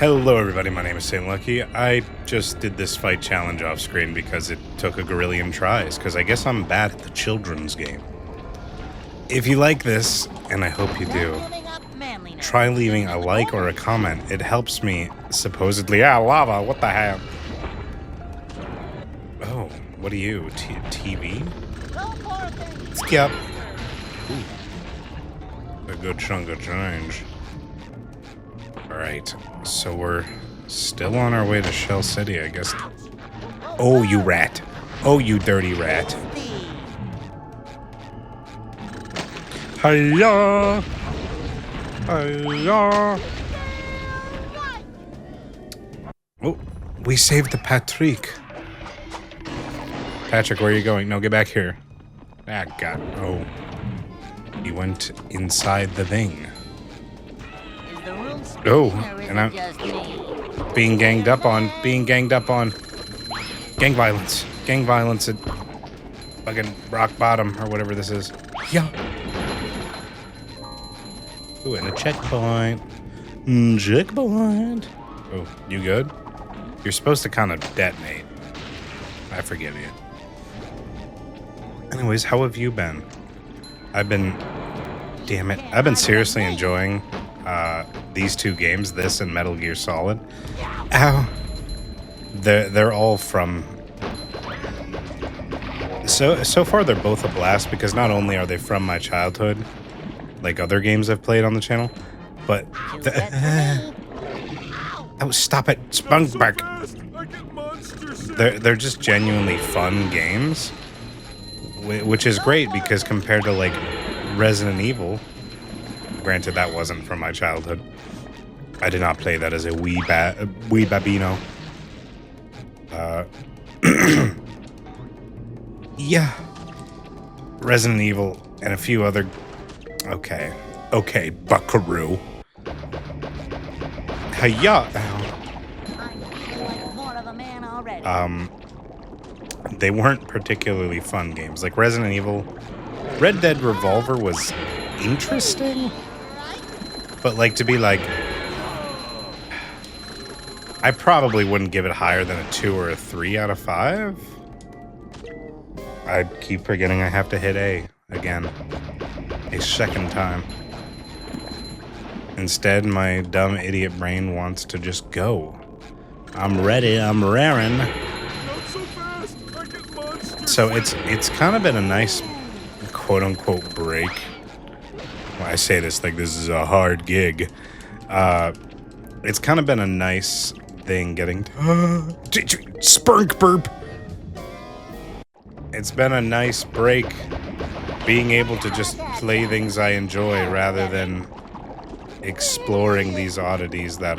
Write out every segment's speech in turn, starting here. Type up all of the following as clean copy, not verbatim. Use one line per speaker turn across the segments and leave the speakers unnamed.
Hello everybody, my name is Saint Lucky. I just did this fight challenge off screen because it took a gorillion tries, because I guess I'm bad at the children's game. If you like this, and I hope you do, try leaving a like or a comment. It helps me, supposedly. Ah, lava, what the hell? Oh, what are you, TV? Skip. Ooh. A good chunk of change. Alright, so we're still on our way to Shell City, I guess. Oh, you rat. Oh, you dirty rat. Hiya! Hiya! Oh, we saved the Patrick. Patrick, where are you going? No, get back here. Ah, God. Oh. You went inside the thing. Oh, and I'm being ganged up on. Gang violence at fucking rock bottom or whatever this is. Yeah. Ooh, and a checkpoint. Checkpoint. Oh, you good? You're supposed to kind of detonate. I forgive you. Anyways, how have you been? Damn it. I've been seriously enjoying these two games, this and Metal Gear Solid. Ow. They're all from... So far they're both a blast, because not only are they from my childhood, like other games I've played on the channel, but... Oh, stop it, SpongeBob! They're just genuinely fun games, which is great, because compared to, like, Resident Evil... Granted, that wasn't from my childhood. I did not play that as a wee babino. Yeah. Resident Evil and a few other... Okay, buckaroo. Hiya! They weren't particularly fun games. Like Resident Evil... Red Dead Revolver was interesting? But, like, to be like... I probably wouldn't give it higher than a 2 or a 3 out of 5. I keep forgetting I have to hit A again. A second time. Instead, my dumb idiot brain wants to just go. I'm ready, I'm raring. So it's kind of been a nice quote-unquote break. I say this like this is a hard gig. It's kind of been a nice thing getting spunk burp. It's been a nice break being able to just play things I enjoy rather than exploring these oddities that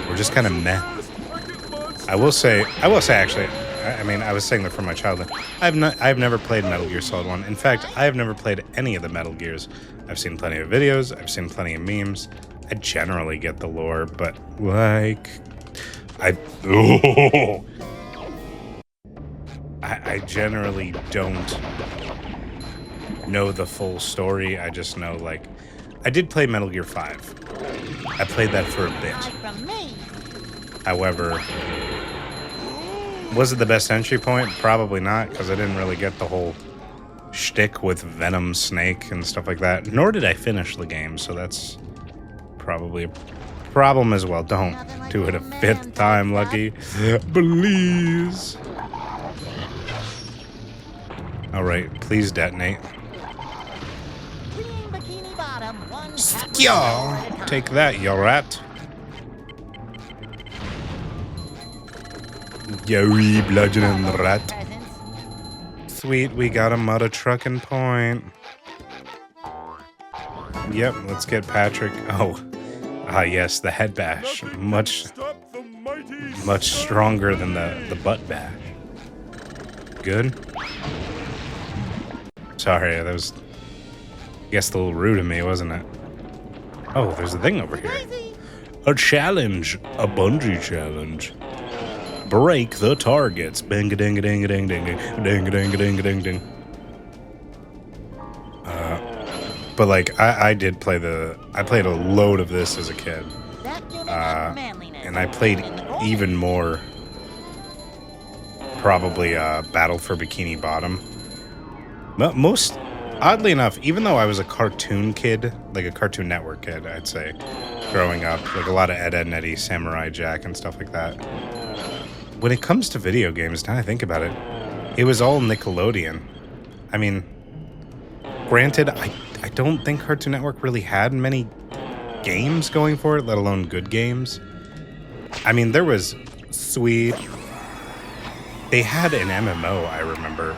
were just kind of meh. I will say actually, I mean, I was saying that from my childhood. I've never played Metal Gear Solid 1. In fact, I have never played any of the Metal Gears. I've seen plenty of videos. I've seen plenty of memes. I generally get the lore, but, like... I generally don't know the full story. I just know, like... I did play Metal Gear 5. I played that for a bit. However... Was it the best entry point? Probably not, because I didn't really get the whole shtick with Venom, Snake, and stuff like that. Nor did I finish the game, so that's probably a problem as well. Don't do it a 5th time, Lucky. Please. Alright, please detonate. Y'all, take that, you rat. Yo, bludgeoning rat. Sweet, we got him at a trucking point. Yep, let's get Patrick. Oh, yes, the head bash. Much stronger than the butt bash. Good. Sorry, that was, I guess, a little rude of me, wasn't it? Oh, there's a thing over here. A challenge. A bungee challenge. Break the targets. Bang a ding a ding a ding ding ding ding a ding a ding a ding ding. But like I played a load of this as a kid. And I played even more, probably Battle for Bikini Bottom. Most, oddly enough, even though I was a cartoon kid, like a Cartoon Network kid, I'd say, growing up, like a lot of Ed, Edd n Eddy, Samurai Jack, and stuff like that. When it comes to video games, now I think about it, it was all Nickelodeon. I mean, granted, I don't think Cartoon Network really had many games going for it, let alone good games. I mean, there was Sweet. They had an MMO, I remember,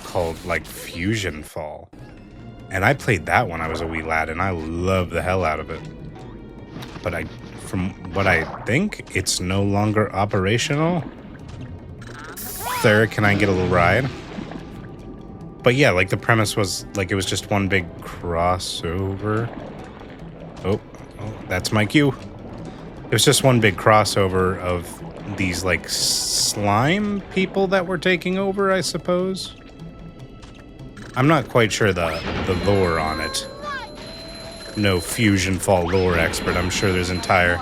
called, like, Fusion Fall. And I played that when I was a wee lad, and I loved the hell out of it. But from what I think, it's no longer operational. Sir, can I get a little ride? But yeah, like, the premise was, like, it was just one big crossover. Oh, that's my cue. It was just one big crossover of these, like, slime people that were taking over, I suppose. I'm not quite sure the lore on it. No Fusion Fall lore expert. I'm sure there's entire...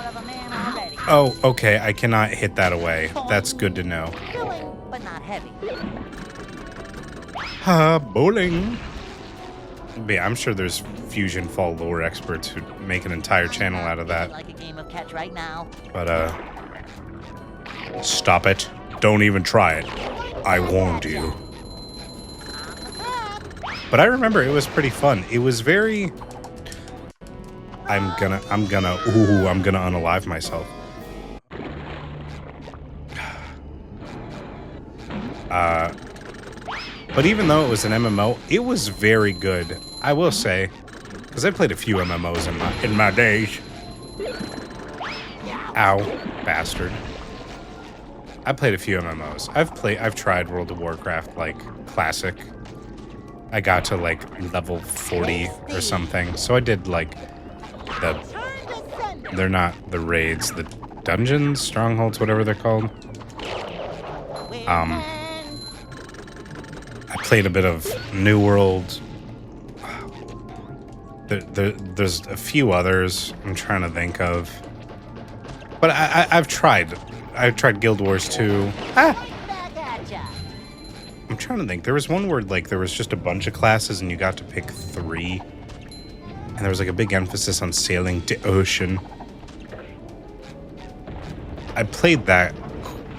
Oh, okay, I cannot hit that away. That's good to know.
But not heavy.
Bowling. But yeah, I'm sure there's Fusion Fall lore experts who make an entire channel out of that.
Like a game of catch right now.
But, stop it. Don't even try it. I warned you. But I remember it was pretty fun. It was very... I'm gonna unalive myself. But even though it was an MMO, it was very good. I will say, because I played a few MMOs in my days. Ow, bastard. I played a few MMOs. I've tried World of Warcraft, like, Classic. I got to, like, level 40 or something. So I did, like, they're not the raids, the dungeons, strongholds, whatever they're called. I played a bit of New World. There's a few others I'm trying to think of. But I've tried Guild Wars 2. I'm trying to think. There was one where, like, there was just a bunch of classes and you got to pick 3. And there was, like, a big emphasis on sailing to ocean. I played that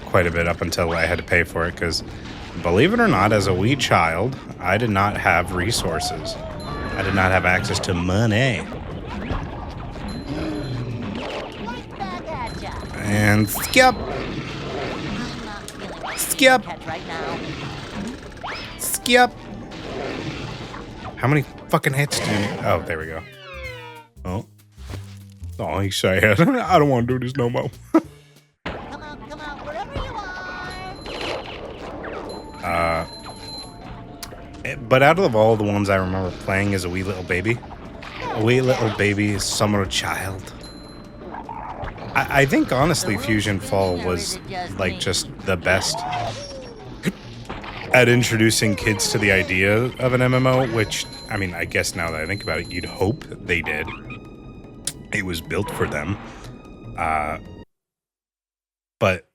quite a bit up until I had to pay for it, because, believe it or not, as a wee child, I did not have resources. I did not have access to money. And skip! Skip! Skip! How many fucking hits do you need? Oh, there we go. Oh. Oh, he's sad. I don't want to do this no more.
Come on, wherever you are.
But out of all the ones I remember playing as a wee little baby summer child, I think honestly Fusion Fall was, like, just the best at introducing kids to the idea of an MMO, which, I mean, I guess now that I think about it, you'd hope they did. It was built for them. But,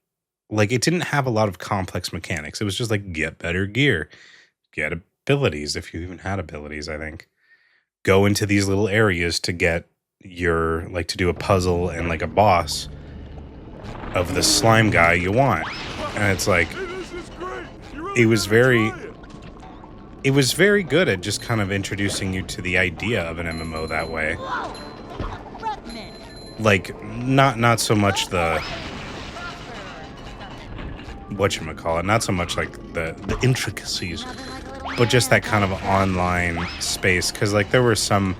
like, it didn't have a lot of complex mechanics. It was just like, get better gear, get abilities, if you even had abilities, I think. Go into these little areas to get your, like, to do a puzzle and, like, a boss of the slime guy you want. And it's like, it was very good at just kind of introducing you to the idea of an MMO that way. Like, not so much the... whatchamacallit, not so much like the intricacies, but just that kind of online space. Because, like, there were some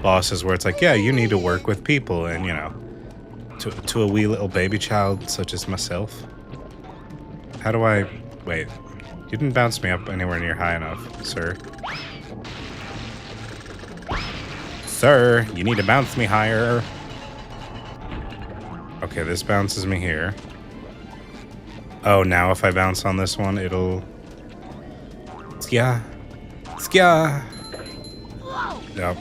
bosses where it's like, yeah, you need to work with people, and, you know, to a wee little baby child such as myself. How do I... Wait. You didn't bounce me up anywhere near high enough, sir. Sir, you need to bounce me higher. Okay, this bounces me here. Oh, now if I bounce on this one, it'll... Skya. Skya. Nope.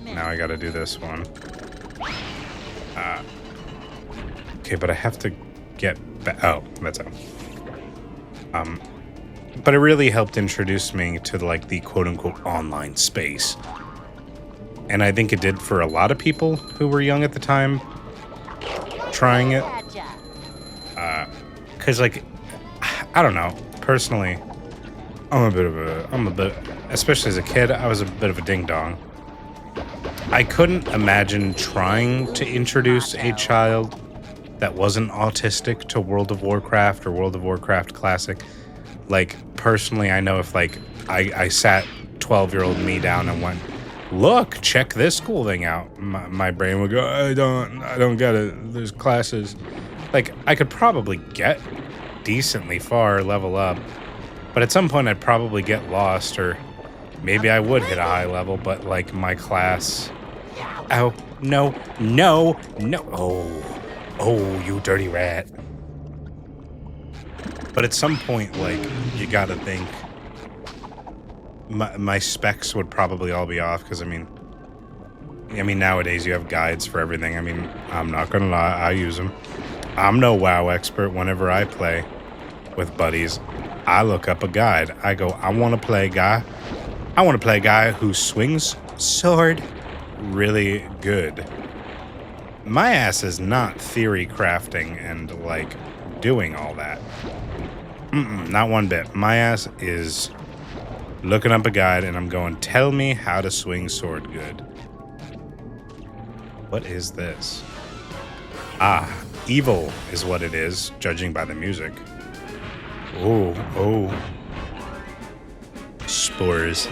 Now I gotta do this one. Okay, but I have to get back. Oh, that's how. But it really helped introduce me to like the quote-unquote online space. And I think it did for a lot of people who were young at the time trying it. Because, like, I don't know. Personally, especially as a kid, I was a bit of a ding-dong. I couldn't imagine trying to introduce a child that wasn't autistic to World of Warcraft or World of Warcraft Classic. Like, personally, I know if, like, I sat 12-year-old me down and went, look, check this cool thing out, my brain would go, I don't get it. There's classes. Like, I could probably get decently far, level up, but at some point I'd probably get lost, or maybe I would hit a high level, but, like, my class... Ow. No. Oh, you dirty rat. But at some point, like, you gotta think my specs would probably all be off, because I mean nowadays you have guides for everything. I mean, I'm not gonna lie, I use them. I'm no WoW expert. Whenever I play with buddies, I look up a guide. I go, I want to play a guy who swings sword really good. My ass is not theory crafting and, like, doing all that. Not one bit. My ass is looking up a guide and I'm going, tell me how to swing sword good. What is this? Ah, evil is what it is, judging by the music. Oh. Spores.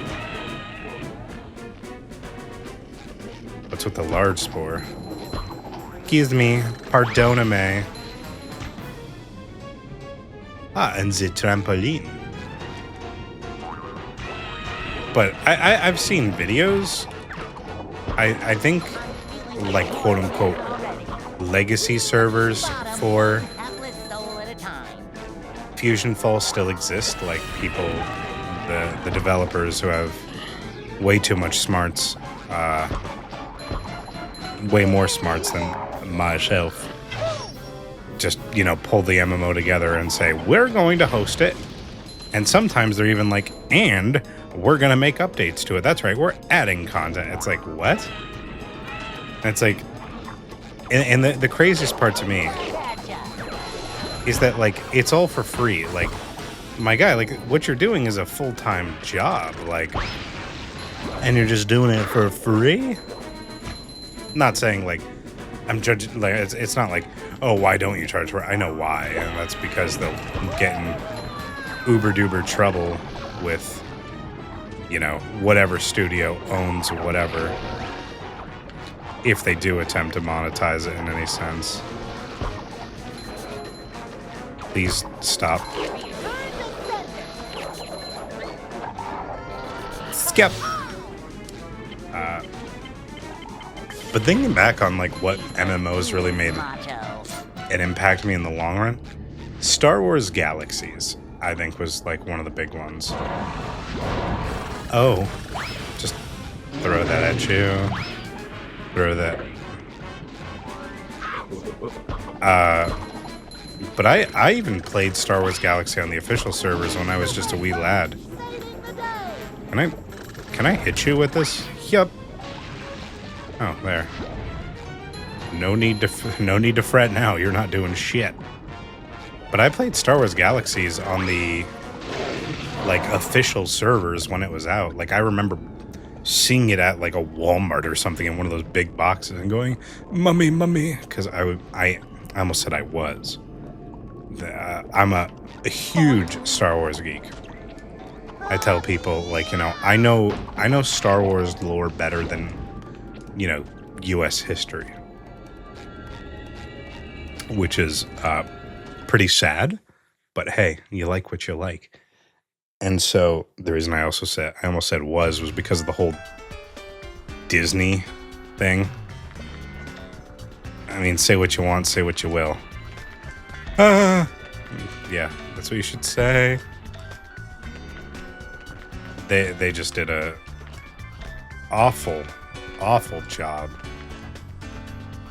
What's with the large spore? Excuse me, pardoname. Ah, and the trampoline. But I've seen videos. I think, like, quote-unquote legacy servers for Fusion Fall still exist. Like, people, the developers who have way too much smarts, way more smarts than myself, just, you know, pull the MMO together and say, we're going to host it. And sometimes they're even like, and we're going to make updates to it. That's right, we're adding content. It's like, what? And it's like, and the craziest part to me is that, like, it's all for free. Like, my guy, like, what you're doing is a full-time job, like, and you're just doing it for free? Not saying, like, I'm judging, like, it's not like, oh, why don't you charge for it? I know why, and that's because they'll get in uber-duber trouble with, you know, whatever studio owns whatever, if they do attempt to monetize it in any sense. Please stop. Skip. But thinking back on, like, what MMOs really made an impact me in the long run, Star Wars Galaxies, I think, was, like, one of the big ones. Oh, just throw that at you. Throw that. But I even played Star Wars Galaxy on the official servers when I was just a wee lad. Can I hit you with this? Yup. Oh, there. No need to fret now. You're not doing shit. But I played Star Wars Galaxies on the, like, official servers when it was out. Like, I remember seeing it at, like, a Walmart or something in one of those big boxes and going, "Mummy, mummy," because I almost said I was. I'm a huge Star Wars geek. I tell people, like, you know, I know Star Wars lore better than, you know, U.S. history, which is pretty sad, but hey, you like what you like. And so the reason I almost said was because of the whole Disney thing. I mean, say what you want, say what you will. Yeah, that's what you should say. They just did a awful job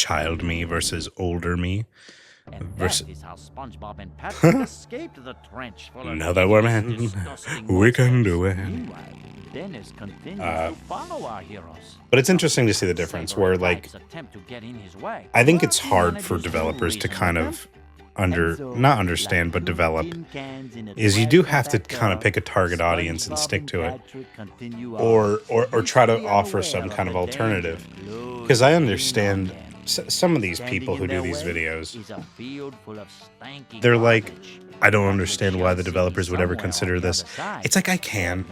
child me versus older me.
And
Vers-
that is how SpongeBob and Patrick escaped the trench full of
Now that we're men,
disgusting
we can
monsters.
do it.
Meanwhile, Dennis continues to follow our heroes.
But it's interesting to see the difference where, like,
Attempt to get in his way.
I think it's hard for developers to kind of not understand, but develop, is you do have to kind of pick a target audience and stick to it, or try to offer some kind of alternative. Because I understand some of these people who do these videos, they're like, I don't understand why the developers would ever consider this. It's like, I can.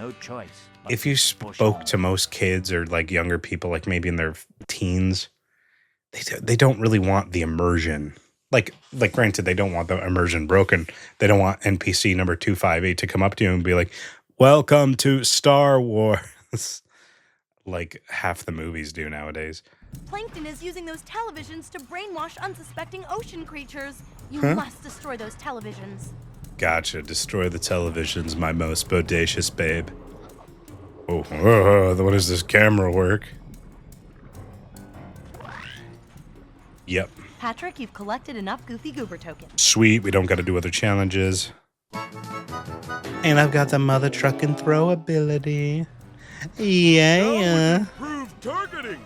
If you spoke to most kids or like younger people, like maybe in their teens, they don't really want the immersion. Like granted, they don't want the immersion broken. They don't want NPC number 258 to come up to you and be like, welcome to Star Wars. Like half the movies do nowadays.
Plankton is using those televisions to brainwash unsuspecting ocean creatures. You must destroy those televisions.
Gotcha. Destroy the televisions, my most bodacious babe. Oh, what does this camera work? Yep.
Patrick, you've collected enough Goofy Goober tokens.
Sweet, we don't got to do other challenges. And I've got the mother truck and throw ability. Yeah.
Improved targeting.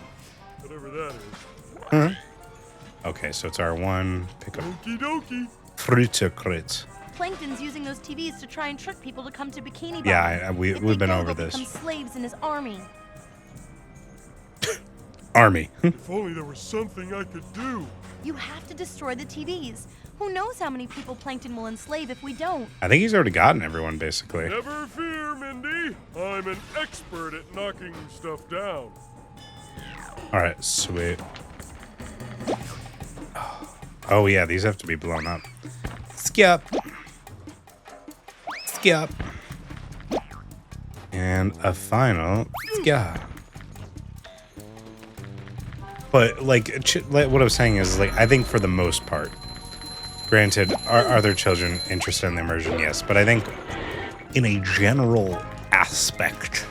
Whatever that is.
Huh? Okay, so it's R1. Pick up
Okie dokie.
Fruitocrit.
Plankton's using those TVs to try and trick people to come to Bikini Bottom.
Yeah,
If
we've
they
been
go,
over
they'll
this.
become slaves in his army.
Army.
If only there was something I could do.
You have to destroy the TVs. Who knows how many people Plankton will enslave if we don't?
I think he's already gotten everyone, basically.
Never fear, Mindy. I'm an expert at knocking stuff down.
Alright, sweet. Oh, yeah, these have to be blown up. Skip. Skip. And a final skip. But, like, what I was saying is, like, I think for the most part, granted, are there children interested in the immersion? Yes. But I think in a general aspect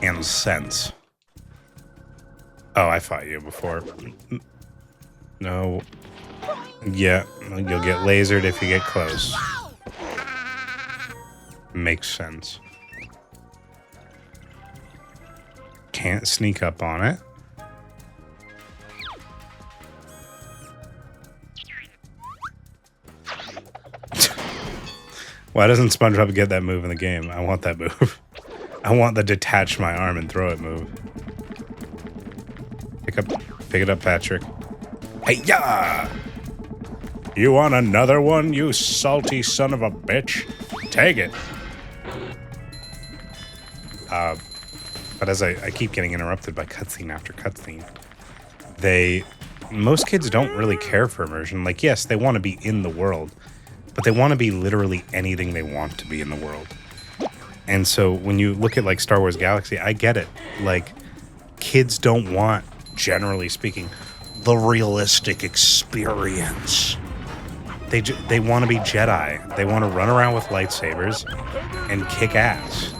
and sense. Oh, I fought you before. No. Yeah, you'll get lasered if you get close. Makes sense. Can't sneak up on it. Why doesn't SpongeBob get that move in the game? I want that move. I want the detach my arm and throw it move. Pick it up, Patrick. Hey-ya! You want another one, you salty son of a bitch? Take it. But as I keep getting interrupted by cutscene after cutscene, most kids don't really care for immersion. Like, yes, they want to be in the world, but they want to be literally anything they want to be in the world. And so when you look at like Star Wars Galaxy, I get it. Like, kids don't want, generally speaking, the realistic experience. They want to be Jedi. They want to run around with lightsabers and kick ass.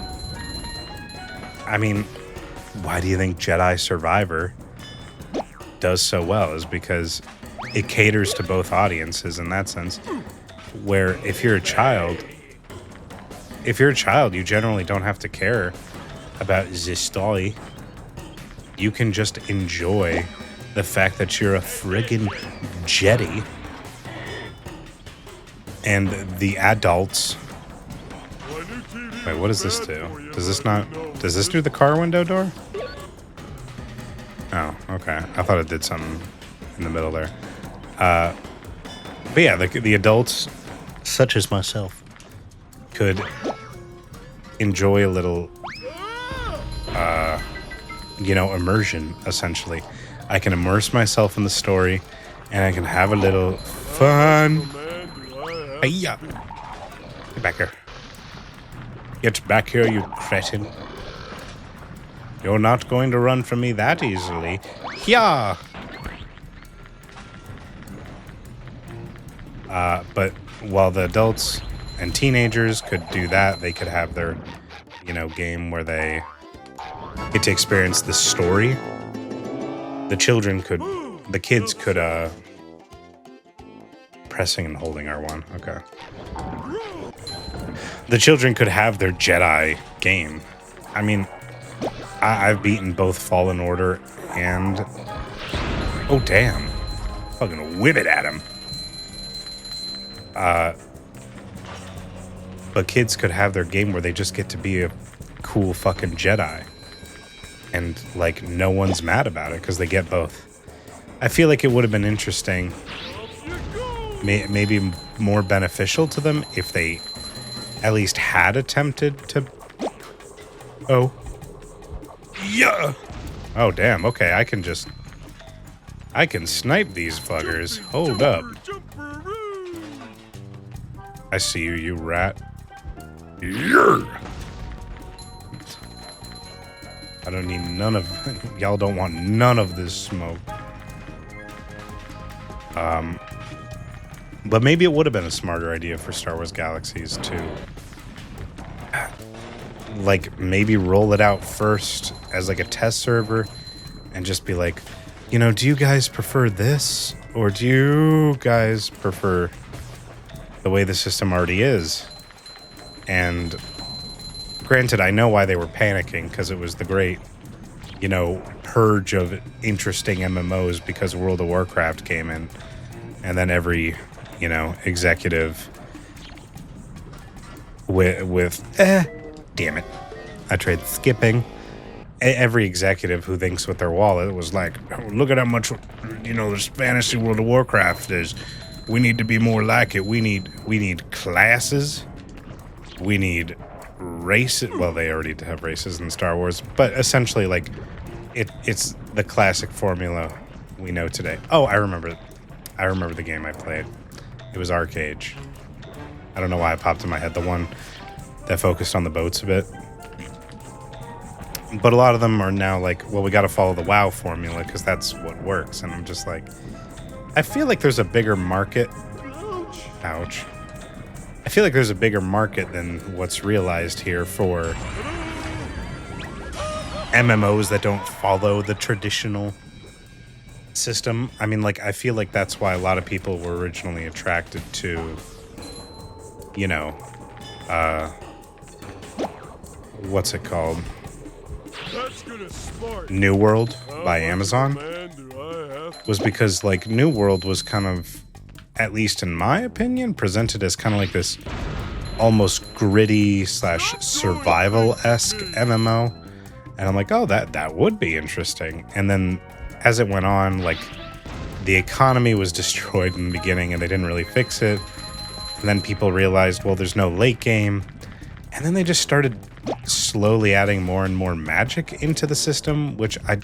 I mean, why do you think Jedi Survivor does so well? Is because it caters to both audiences in that sense. Where if you're a child, you generally don't have to care about the story. You can just enjoy the fact that you're a friggin' Jedi. And the adults... Wait, what does this do? Does this do the car window door? Oh, okay. I thought it did something in the middle there. But yeah, the adults, such as myself, could enjoy a little, immersion, essentially. I can immerse myself in the story, and I can have a little fun. Hey-ya! Get back here. Get back here, you cretin. You're not going to run from me that easily. Yeah. But while the adults and teenagers could do that, they could have their, game where they get to experience the story. The children could the kids could pressing and holding R1. Okay. The children could have their Jedi game. I mean, I've beaten both Fallen Order and... Oh, damn. Fucking whip it at him. But kids could have their game where they just get to be a cool fucking Jedi. And, like, no one's mad about it because they get both. I feel like it would have been interesting, maybe more beneficial to them if they at least had attempted to... Oh. Yeah! Oh, damn. Okay, I can snipe these fuckers. Hold up. I see you, you rat. Yeah. I don't need none of... Y'all don't want none of this smoke. But maybe it would have been a smarter idea for Star Wars Galaxies to... like, maybe roll it out first as, like, a test server and just be like, you know, do you guys prefer this? Or do you guys prefer the way the system already is? And granted, I know why they were panicking, because it was the great, you know, purge of interesting MMOs because World of Warcraft came in. And then every, you know, executive damn it. I tried skipping. Every executive who thinks with their wallet was like, oh, look at how much, you know, this fantasy World of Warcraft is. We need to be more like it. We need classes. We need races. Well, they already have races in Star Wars, but essentially, like, it's the classic formula we know today. Oh, I remember the game I played. It was Arcade. I don't know why it popped in my head. The one that focused on the boats a bit. But a lot of them are now like, well, we got to follow the WoW formula because that's what works. And I'm just like, I feel like there's a bigger market. Ouch. I feel like there's a bigger market than what's realized here for MMOs that don't follow the traditional system. I mean, like, I feel like that's why a lot of people were originally attracted to, you know, what's it called? New World by Amazon. Was because, like, New World was kind of, at least in my opinion, presented as kind of like this almost gritty / survival-esque MMO. And I'm like, oh, that would be interesting. And then as it went on, like, the economy was destroyed in the beginning and they didn't really fix it. And then people realized, well, there's no late game. And then they just started slowly adding more and more magic into the system, which I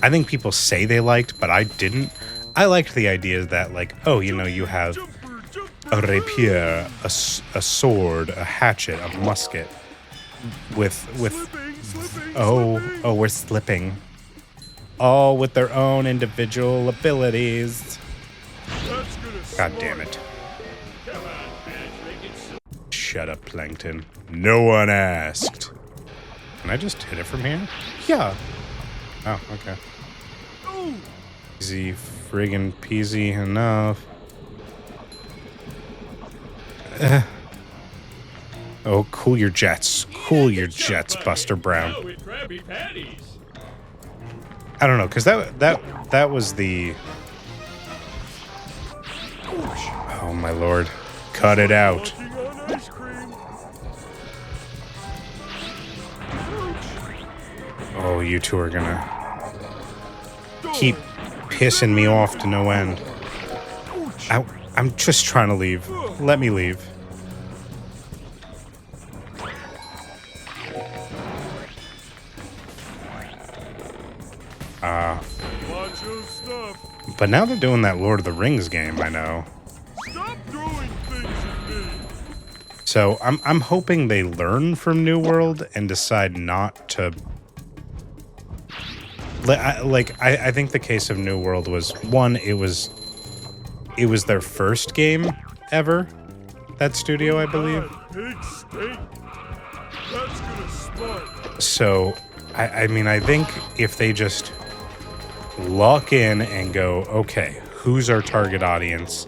think people say they liked, but I didn't. I liked the idea that, like, oh, you know, you have a rapier, a sword, a hatchet, a musket with oh, we're slipping. All with their own individual abilities. God damn it. Shut up, Plankton. No one asked. Can I just hit it from here? Yeah. Oh, okay. Easy friggin' peasy enough. Oh, cool your jets. Cool your jets, Buster Brown. I don't know, because that was the... Oh, my lord. Cut it out. Oh, you two are gonna keep pissing me off to no end. I'm just trying to leave. Let me leave. But now they're doing that Lord of the Rings game, I know.
Stop throwing things at me.
So I'm hoping they learn from New World and decide not to... I think the case of New World was, one, it was their first game ever, that studio, I believe.
Big steak. That's gonna spark.
So, I mean, I think if they just lock in and go, okay, who's our target audience?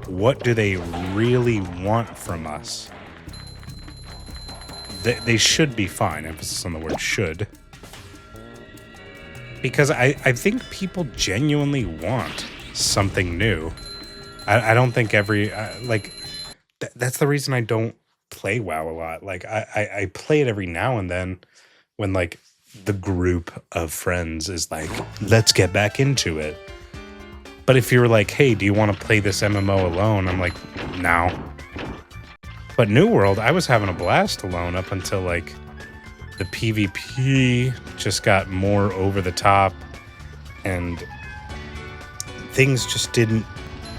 What do they really want from us? They should be fine. Emphasis on the word should. Because I think people genuinely want something new. I don't think that's the reason I don't play WoW a lot. Like, I play it every now and then when, like, the group of friends is like, let's get back into it. But if you're like, hey, do you want to play this MMO alone? I'm like, no. But New World, I was having a blast alone up until, like, the PvP just got more over the top and things just didn't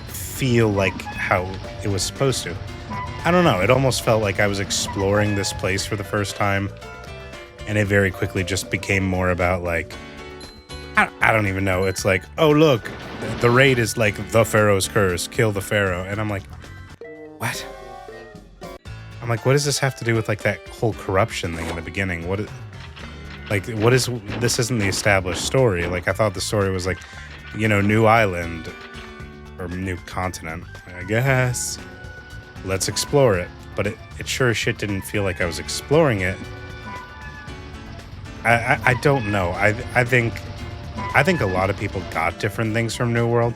feel like how it was supposed to. I don't know. It almost felt like I was exploring this place for the first time, and it very quickly just became more about, like, I don't even know. It's like, oh, look, the raid is like the Pharaoh's curse, kill the Pharaoh. And I'm like, what? I'm like, what does this have to do with, like, that whole corruption thing in the beginning? What is this? Isn't the established story. Like, I thought the story was like, you know, new island or new continent, I guess. Let's explore it. But it sure as shit didn't feel like I was exploring it. I don't know. I think a lot of people got different things from New World,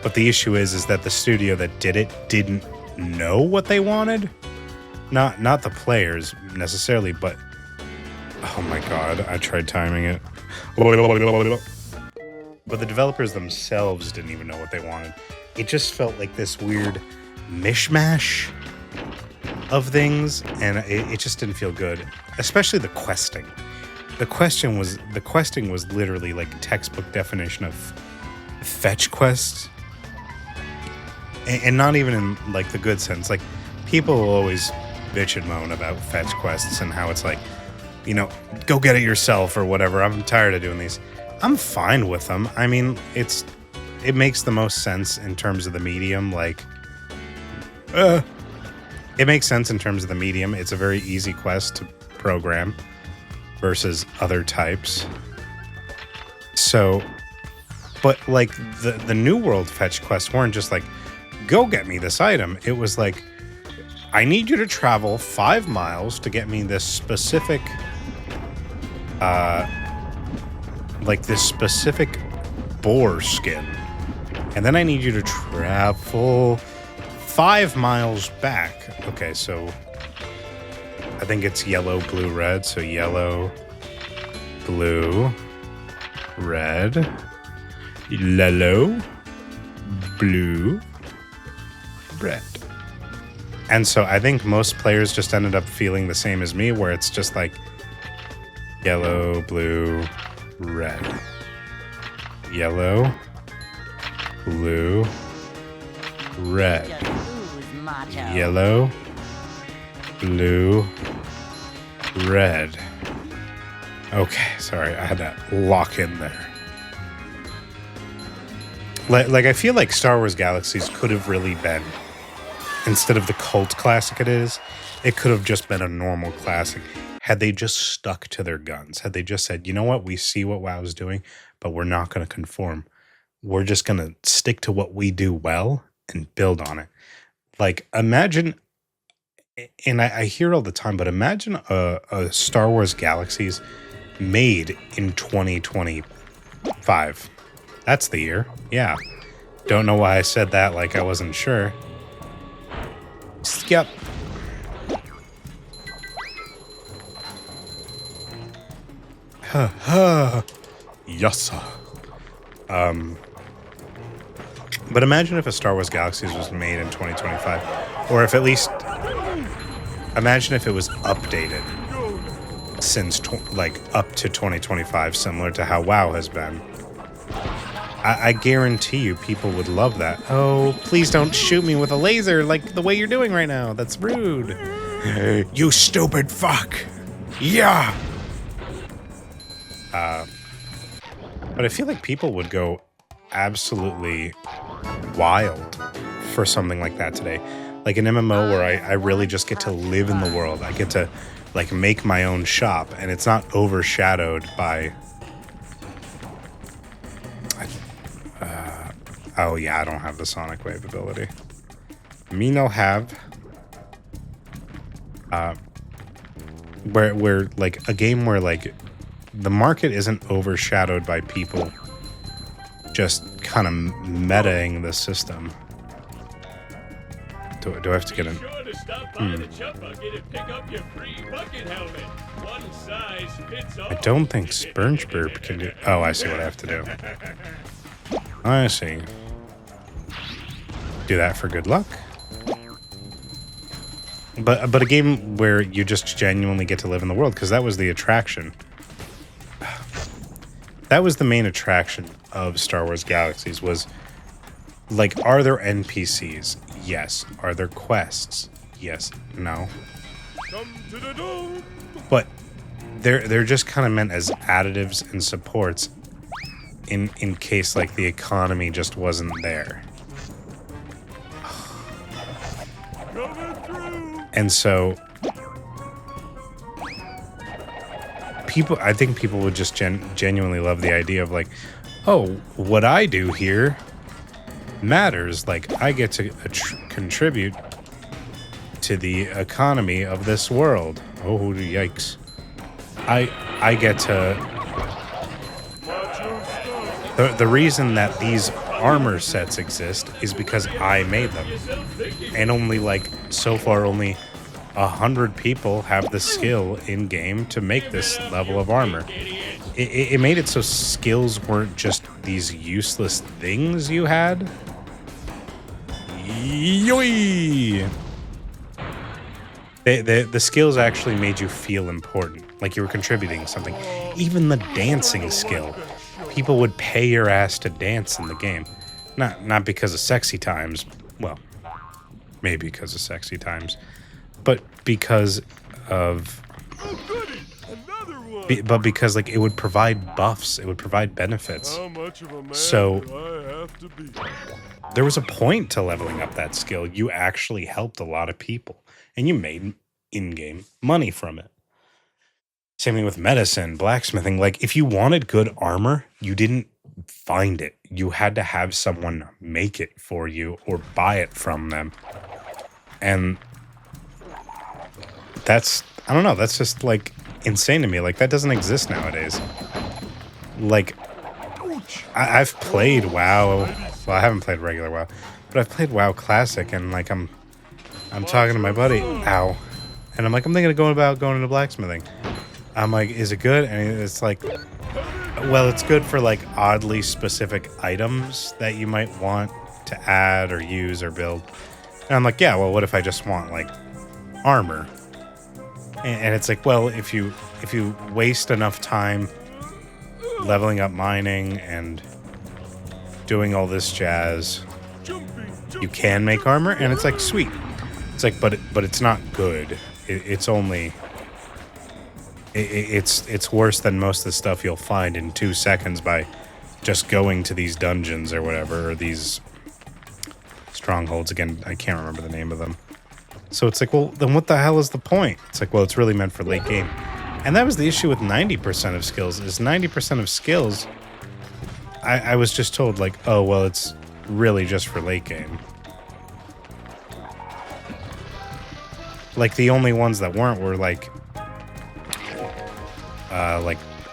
but the issue is that the studio that did it didn't know what they wanted. Not the players necessarily, but oh my god, I tried timing it. But the developers themselves didn't even know what they wanted. It just felt like this weird mishmash of things, and it just didn't feel good. Especially the questing. The questing was literally like textbook definition of fetch quests, and not even in, like, the good sense. Like, people will always bitch and moan about fetch quests and how it's like, you know, go get it yourself or whatever. I'm tired of doing these. I'm fine with them. I mean, it makes the most sense in terms of the medium. Like, it makes sense in terms of the medium. It's a very easy quest to program versus other types. So, but like the New World fetch quests weren't just like, go get me this item. It was like, I need you to travel 5 miles to get me this specific, boar skin. And then I need you to travel 5 miles back. Okay, so I think it's yellow, blue, red. So yellow, blue, red, yellow, blue, red. And so I think most players just ended up feeling the same as me, where it's just like yellow, blue, red. Yellow, blue, red. Yellow, blue, red. Okay, sorry, I had to lock in there. Like I feel like Star Wars Galaxies could have really been, instead of the cult classic it is, it could have just been a normal classic had they just stuck to their guns. Had they just said, you know what, we see what WoW's doing, but we're not going to conform. We're just going to stick to what we do well and build on it. Like, imagine, and I hear all the time, but imagine a Star Wars Galaxies made in 2025. That's the year. Yeah. Don't know why I said that like I wasn't sure. Yep. Yes. But imagine if a Star Wars Galaxies was made in 2025, or if at least, imagine if it was updated since up to 2025, similar to how WoW has been. I guarantee you people would love that. Oh, please don't shoot me with a laser like the way you're doing right now. That's rude. You stupid fuck. Yeah. But I feel like people would go absolutely wild for something like that today. Like an MMO where I really just get to live in the world. I get to, like, make my own shop, and it's not overshadowed by Oh yeah, I don't have the Sonic Wave ability. Me no have. Where like a game where like the market isn't overshadowed by people just kind of metaing the system. Do I have to get in?
Sure to stop by the Chump Bucket and pick up your free bucket helmet. One size fits all.
I don't think SpongeBob can do. Oh, I see what I have to do. I see. Do that for good luck. But a game where you just genuinely get to live in the world, because that was the attraction. That was the main attraction of Star Wars Galaxies, was like, are there NPCs? Yes. Are there quests? Yes. No.
Come to the dome.
But they're just kind of meant as additives and supports in case like the economy just wasn't there.
Coming through.
And so I think people would just genuinely love the idea of like, oh, what I do here matters. Like, I get to contribute to the economy of this world. Oh, yikes. I get to... The reason that these armor sets exist is because I made them. And only like, so far only 100 people have the skill in game to make this level of armor. It made it so skills weren't just these useless things you had. Yoy! The skills actually made you feel important, like you were contributing something. Even the dancing skill. People would pay your ass to dance in the game. Not because of sexy times. Well, maybe because of sexy times. But because of...
Oh, goody! Another one!
But because like it would provide buffs, it would provide benefits.
How much of a man
So
do I have to be?
there was a point to leveling up that skill. You actually helped a lot of people. And you made in-game money from it. Same thing with medicine, blacksmithing. Like, if you wanted good armor, you didn't find it. You had to have someone make it for you or buy it from them. And that's, I don't know, that's just, like, insane to me. Like, that doesn't exist nowadays. Like, I've played WoW. Well, I haven't played regular WoW. But I've played WoW Classic, and, like, I'm talking to my buddy. Ow. And I'm like, I'm thinking of going into blacksmithing. I'm like, is it good? And it's like, well, it's good for like oddly specific items that you might want to add or use or build. And I'm like, yeah, well, what if I just want like armor? And it's like, well, if you waste enough time leveling up mining and doing all this jazz, you can make armor. And it's like, sweet. It's like, but it's not good. It's only... It's worse than most of the stuff you'll find in 2 seconds by just going to these dungeons or whatever, or these strongholds. Again, I can't remember the name of them. So it's like, well, then what the hell is the point? It's like, well, it's really meant for late game. And that was the issue with 90% of skills, is 90% of skills, I was just told, like, oh, well, it's really just for late game. Like, the only ones that weren't were, like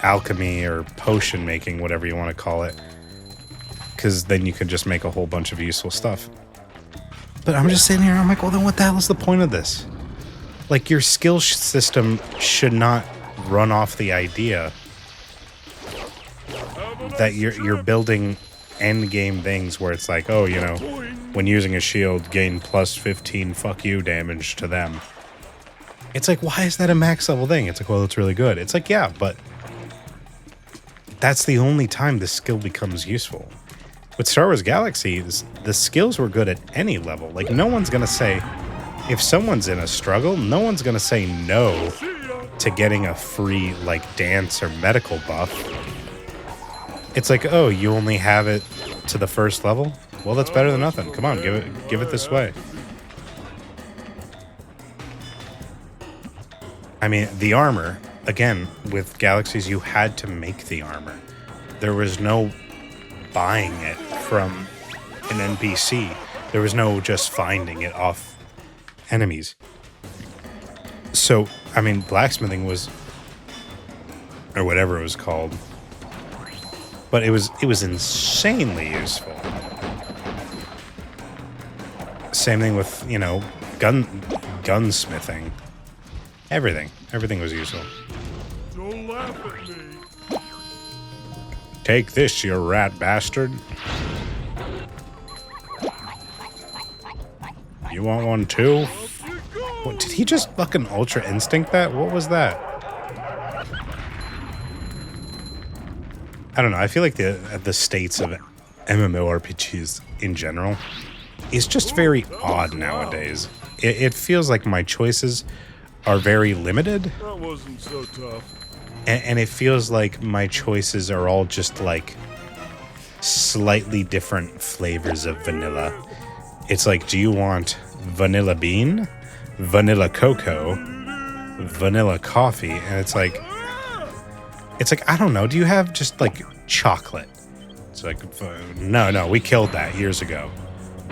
alchemy or potion making, whatever you want to call it. Because then you could just make a whole bunch of useful stuff. But I'm just sitting here, I'm like, well, then what the hell is the point of this? Like, your skill system should not run off the idea that you're building end game things where it's like, oh, you know, when using a shield, gain plus 15 fuck you damage to them. It's like, why is that a max level thing? It's like, well, it's really good. It's like, yeah, but that's the only time the skill becomes useful. With Star Wars Galaxies, the skills were good at any level. Like, no one's going to say, if someone's in a struggle, no one's going to say no to getting a free, like, dance or medical buff. It's like, oh, you only have it to the first level? Well, that's better than nothing. Come on, give it this way. I mean, the armor, again, with Galaxies, you had to make the armor. There was no buying it from an NPC. There was no just finding it off enemies. So, I mean, blacksmithing was, or whatever it was called, but it was insanely useful. Same thing with, you know, gunsmithing. Everything was useful.
Don't laugh at me.
Take this, you rat bastard. You want one too? What, did he just fucking Ultra Instinct that? What was that? I don't know. I feel like the states of MMORPGs in general is just very odd nowadays. It feels like my choices are very limited.
That wasn't so tough.
And it feels like my choices are all just like slightly different flavors of vanilla. It's like, do you want vanilla bean, vanilla cocoa, vanilla coffee? And it's like, I don't know. Do you have just like chocolate? It's like, no, we killed that years ago.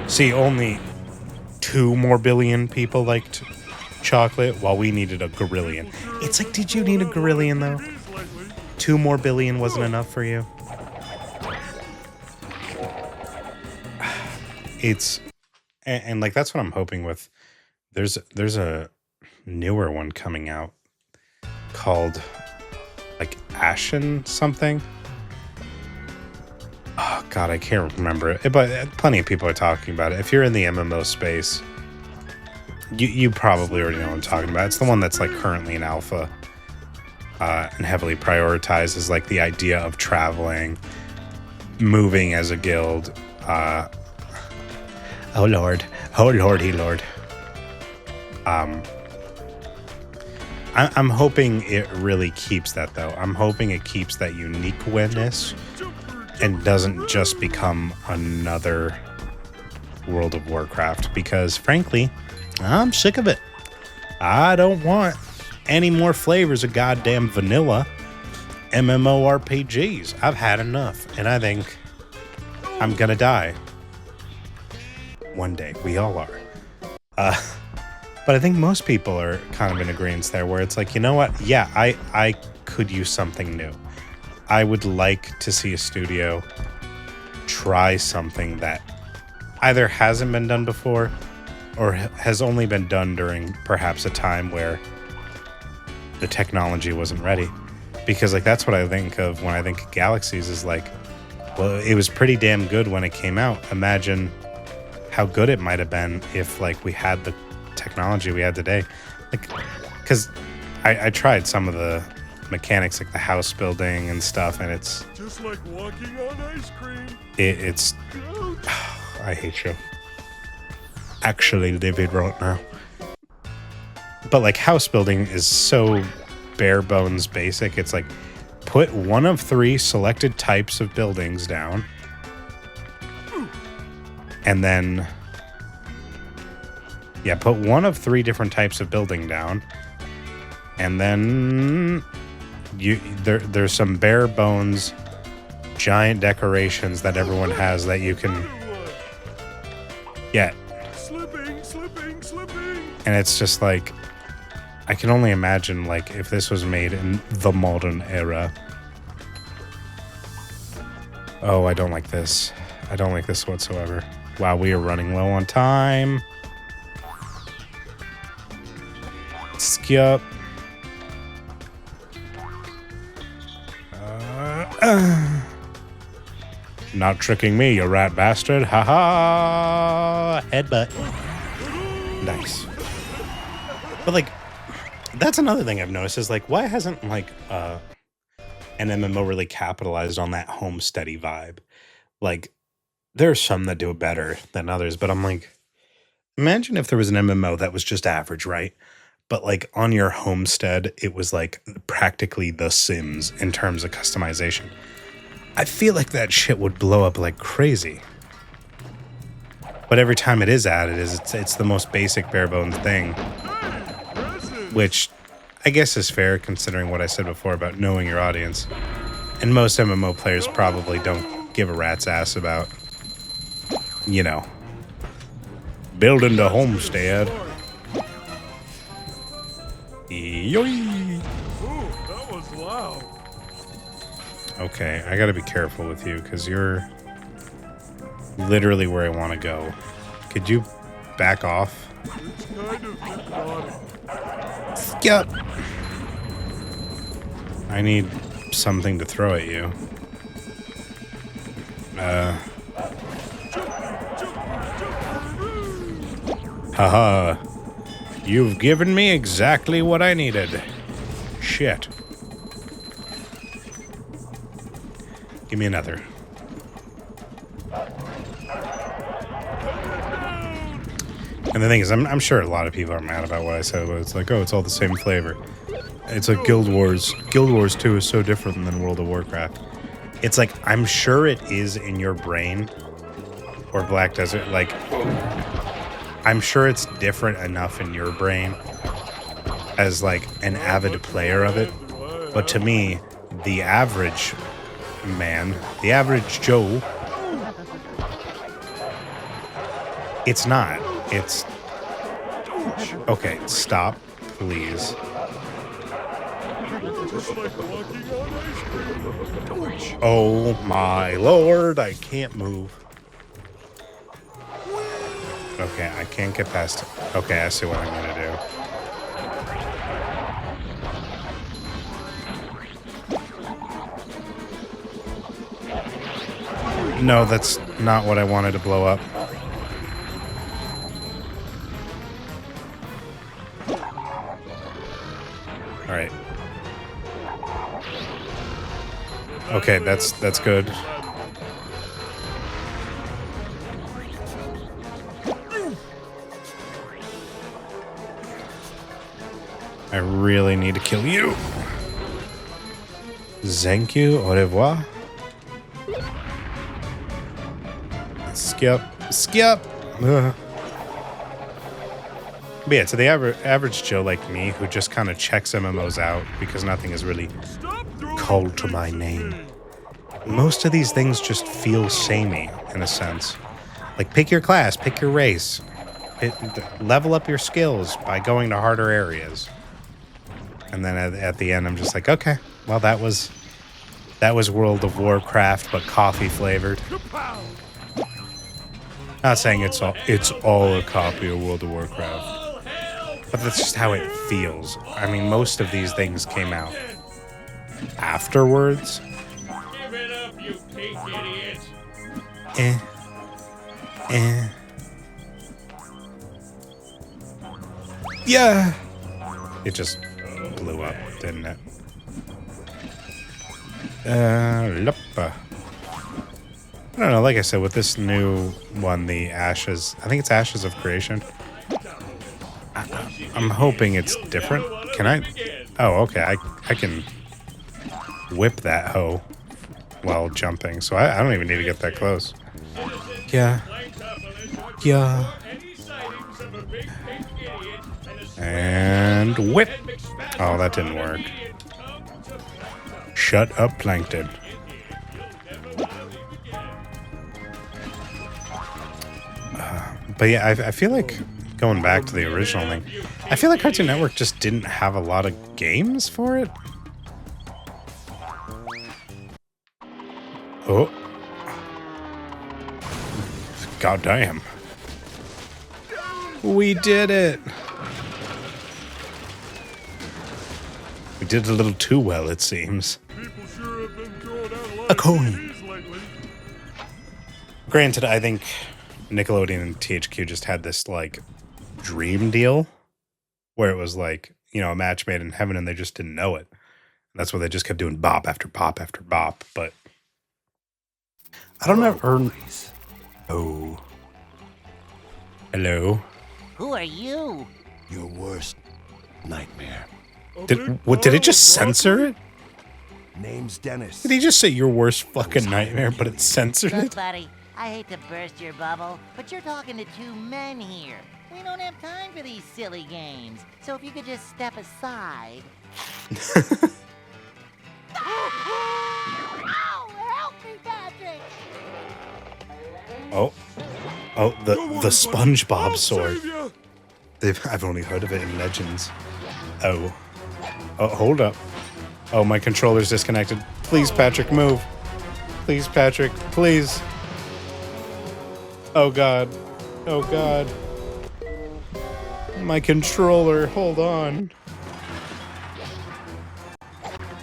See, only 2 more billion people liked chocolate while we needed a gorillion. It's like, did you need a gorillion though? 2 more billion wasn't enough for you? It's, and like, that's what I'm hoping with. There's a newer one coming out called like Ashen something. Oh God, I can't remember it, but plenty of people are talking about it. If you're in the MMO space, you probably already know what I'm talking about. It's the one that's like currently in alpha and heavily prioritized as like the idea of traveling, moving as a guild. Oh lordy lord. I'm hoping it really keeps that though. I'm hoping it keeps that uniqueness and doesn't just become another World of Warcraft, because frankly, I'm sick of it. I don't want any more flavors of goddamn vanilla MMORPGs. I've had enough, and I think I'm gonna die. One day, we all are. But I think most people are kind of in agreement there, where it's like, you know what? Yeah, I could use something new. I would like to see a studio try something that either hasn't been done before or has only been done during perhaps a time where the technology wasn't ready. Because like, that's what I think of when I think of Galaxies, is like, well, it was pretty damn good when it came out. Imagine how good it might have been if like we had the technology we had today. Like, because I tried some of the mechanics, like the house building and stuff, and it's
just like walking on ice cream.
It's I hate you. Actually, David wrote now. But like, house building is so bare bones basic. It's like, put one of 3 selected types of buildings down, and then put one of 3 different types of building down, and then there's some bare bones giant decorations that everyone has that you can get. Slipping. And it's just like, I can only imagine like if this was made in the modern era. Oh, I don't like this. I don't like this whatsoever. Wow, we are running low on time. Skip. Not tricking me, you rat bastard. Haha. Headbutt. Nice. But like, that's another thing I've noticed is like, why hasn't like an MMO really capitalized on that homesteady vibe? Like, there are some that do it better than others, but I'm like, imagine if there was an MMO that was just average, right? But like on your homestead, it was like practically The Sims in terms of customization. I feel like that shit would blow up like crazy. But every time it is added, it's the most basic bare bones thing, which I guess is fair considering what I said before about knowing your audience. And most MMO players probably don't give a rat's ass about, you know, building the homestead. Yoy.
Ooh, that was loud.
Okay, I gotta be careful with you because you're literally where I want to go. Could you back off?
It's kind of hypnotic.
Skip. I need something to throw at you. Haha. You've given me exactly what I needed. Shit. Give me another. And the thing is, I'm sure a lot of people are mad about what I said, but it's like, oh, it's all the same flavor. It's like Guild Wars. Guild Wars 2 is so different than World of Warcraft. It's like, I'm sure it is in your brain, or Black Desert, like, I'm sure it's different enough in your brain as like an avid player of it. But to me, the average man, the average Joe, it's not. It's... Okay, stop, please. Oh my lord, I can't move. Okay, I can't get past it. Okay, I see what I'm gonna do. No, that's not what I wanted to blow up. Alright. Okay, that's good. I really need to kill you. Thank you. Au revoir. Skip. Skip. Ugh. But yeah, to the average Joe like me who just kind of checks MMOs out because nothing is really called to my name, most of these things just feel samey in a sense. Like, pick your class, pick your race, level up your skills by going to harder areas. And then at the end, I'm just like, okay, well, that was World of Warcraft, but coffee flavored. Not saying it's all a copy of World of Warcraft, but that's just how it feels. I mean, most of these things came out afterwards.
Give it up, you pink idiot.
Yeah. It just blew up, didn't it? Luppa. I don't know, like I said, with this new one, the Ashes, I think it's Ashes of Creation. I'm hoping it's different. Can I? Oh, okay, I can whip that hoe while jumping, so I don't even need to get that close. Yeah. Yeah. And whip. Oh, that didn't work. Shut up, Plankton. But yeah, I feel like going back to the original thing, I feel like Cartoon Network just didn't have a lot of games for it. Oh. God damn. We did it. We did it a little too well, it seems.
People sure have been throwing out a lot
A
of
coin.
TVs lately.
Granted, I think Nickelodeon and THQ just had this, like, dream deal where it was like, you know, a match made in heaven and they just didn't know it. And that's why they just kept doing bop after bop after bop. But I don't ever... Oh. Hello.
Who are you?
Your worst nightmare.
Did it just censor it?
Name's Dennis.
Did he just say your worst fucking nightmare, but it censored
Look,
it?
buddy, I hate to burst your bubble, but you're talking to two men here. We don't have time for these silly games. So if you could just step aside. Ow! Help me, Patrick!
Oh, the SpongeBob sword. I've only heard of it in Legends. Oh, hold up. Oh, my controller's disconnected. Please, Patrick, move. Please, Patrick, please. Oh God. Oh God. My controller, hold on.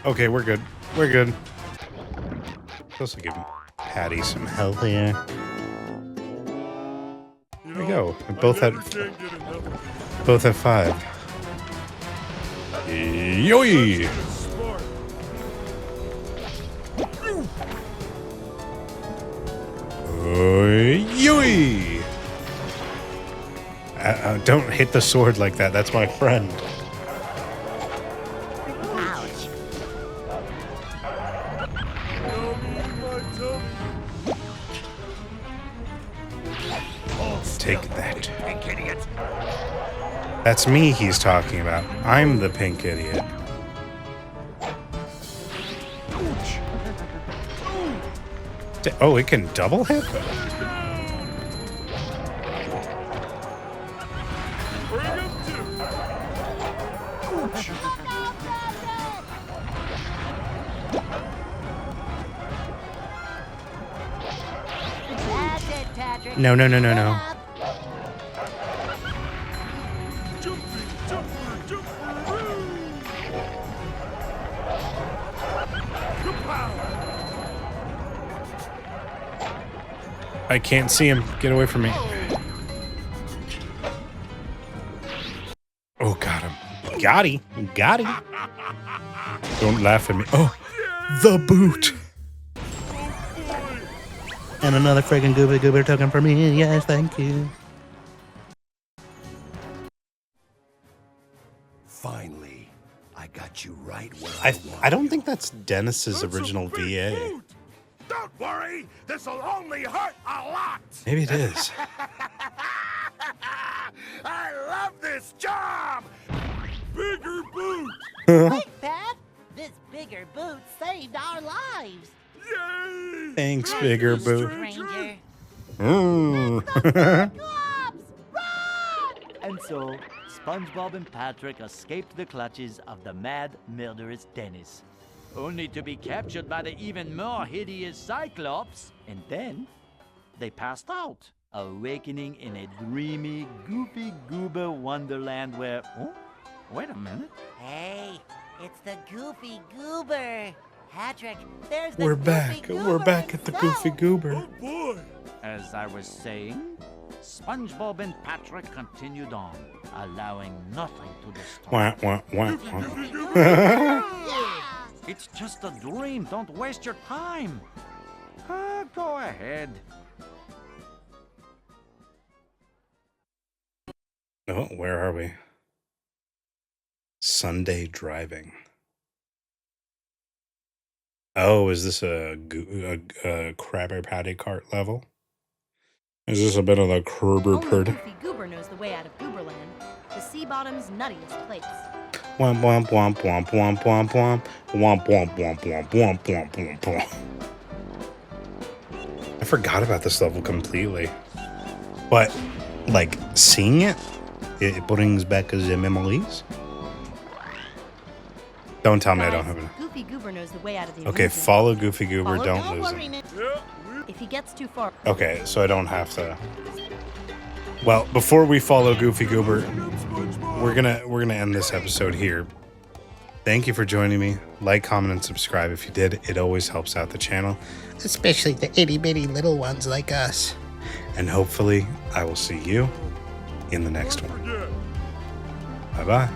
Okay, we're good. We're good. Supposed to give Patty some health here. There we go. We both have 5. Yoy! Yoy! Don't hit the sword like that. That's my friend.
Ouch.
Take that. That's me he's talking about. I'm the pink idiot. Oh, it can double hit?
That's it, Patrick.
No.
Up.
I can't see him. Get away from me. Oh, got him. Got him. Don't laugh at me. Oh, the boot. And another friggin' Goober token for me. Yes, thank you.
Finally, I got you right where
I don't think that's Dennis's original VA.
Don't worry, this'll only hurt a lot.
Maybe it is.
I love this job.
Bigger boot!
Wait, Pat. This bigger boot saved our lives.
Yay!
Thanks, bigger boot.
Stranger.
Mm.
And so, SpongeBob and Patrick escaped the clutches of the mad, murderous Dennis, only to be captured by the even more hideous Cyclops, and then they passed out, awakening in a dreamy, goofy goober wonderland where... Oh, wait a minute.
Hey, it's the Goofy Goober. Patrick, there's the
We're
Goofy
back.
Goober
We're back at the
himself.
Goofy Goober.
Oh boy!
As I was saying, SpongeBob and Patrick continued on, allowing nothing to disturb.
Wah, wah, wah, wah.
Yeah.
It's just a dream. Don't waste your time. Go ahead.
Oh, where are we? Sunday driving. Oh, is this a Krabby Patty cart level? Is this a bit of the Kerber
Only
Perd?
Goofy Goober knows the way out of Gooberland, the sea bottom's nuttiest place.
Womp womp womp womp womp womp womp womp womp womp womp womp womp womp womp. I forgot about this level completely, but like seeing it, it brings back the memories. Don't tell me I don't have it.
Goofy Goober knows the way out of the
Okay,
amusement
follow Goofy Goober.
Follow-
Don't
Don't
lose
worry,
him.
man.
Yeah,
If he gets too far,
Okay, so I don't have to. Well, before we follow Goofy Goober, we're gonna end this episode here. Thank you for joining me. Like, comment, and subscribe if you did. It always helps out the channel, especially the itty bitty little ones like us. And hopefully, I will see you in the next one.
yeah.
Bye bye.